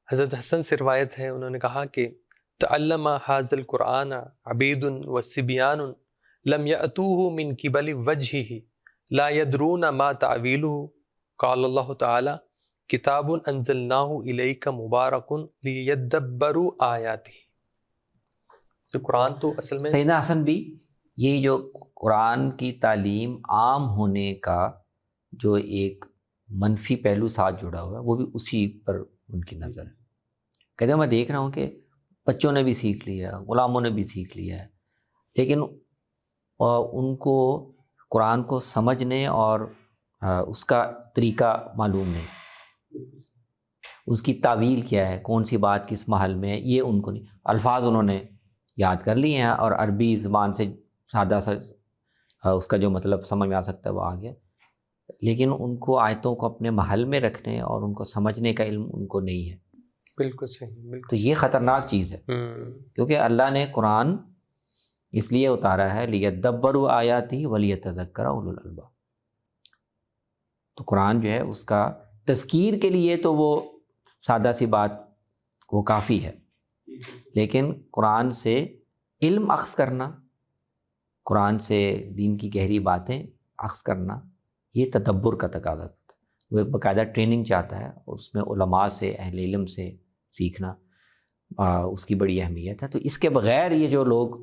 حضرت حسن سے روایت ہے، انہوں نے کہا کہ تعلم حاذ القرآن عبید وصبیان لم یأتوہ من قبل وجہہ لا یدرون ما تعویلہ قال اللہ تعالی کتاب انزلناہ الیک مبارک لیدبروا آیاتہ۔ تو قرآن تو اصل میں سیدنا حسن بھی یہ جو قرآن کی تعلیم عام ہونے کا جو ایک منفی پہلو ساتھ جڑا ہوا ہے وہ بھی اسی پر ان کی نظر ہے۔ کہتے ہیں میں دیکھ رہا ہوں کہ بچوں نے بھی سیکھ لیا، غلاموں نے بھی سیکھ لیا ہے، لیکن ان کو قرآن کو سمجھنے اور اس کا طریقہ معلوم نہیں، اس کی تعویل کیا ہے، کون سی بات کس محل میں ہے، یہ ان کو نہیں۔ الفاظ انہوں نے یاد کر لیے ہیں اور عربی زبان سے سادہ سا اس کا جو مطلب سمجھ میں آ سکتا ہے وہ آ گیا، لیکن ان کو آیتوں کو اپنے محل میں رکھنے اور ان کو سمجھنے کا علم ان کو نہیں ہے۔ بالکل صحیح، بالکل۔ تو یہ خطرناک چیز ہے، کیونکہ اللہ نے قرآن اس لیے اتارا ہے لیدبروا آیاتہ ولیتذکر اولو الالباب۔ تو قرآن جو ہے اس کا تذکیر کے لیے تو وہ سادہ سی بات وہ کافی ہے، لیکن قرآن سے علم اخذ کرنا، قرآن سے دین کی گہری باتیں اخذ کرنا، یہ تدبر کا تقاضا کرتا ہے۔ وہ ایک باقاعدہ ٹریننگ چاہتا ہے اور اس میں علماء سے، اہل علم سے سیکھنا اس کی بڑی اہمیت ہے۔ تو اس کے بغیر یہ جو لوگ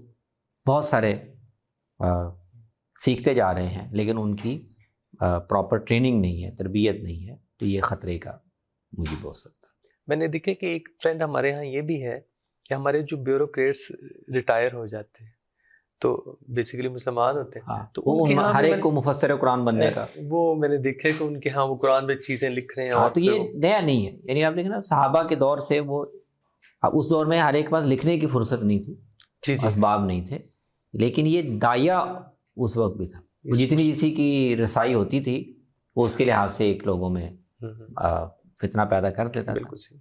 بہت سارے سیکھتے جا رہے ہیں لیکن ان کی پراپر ٹریننگ نہیں ہے، تربیت نہیں ہے، تو یہ خطرے کا موجب ہو سکتا ہے۔ میں نے دیکھا کہ ایک ٹرینڈ ہمارے ہاں یہ بھی ہے کہ ہمارے جو بیوروکریٹس ریٹائر ہو جاتے ہیں تو بیسیکلی مسلمان ہوتے ہیں، تو ان کے ہاں ہر ایک کو مفسر قرآن بننے کا وہ میں نے دیکھا کہ ان کے ہاں وہ قرآن میں چیزیں لکھ رہے ہیں۔ اور تو یہ نیا نہیں ہے، یعنی آپ دیکھیں نا صحابہ کے دور سے وہ اس دور میں ہر ایک پاس لکھنے کی فرصت نہیں تھی، اسباب نہیں تھے، لیکن یہ داعیہ اس وقت بھی تھا، جتنی کسی کی رسائی ہوتی تھی وہ اس کے لحاظ سے ایک لوگوں میں فتنہ پیدا کر دیتا تھا۔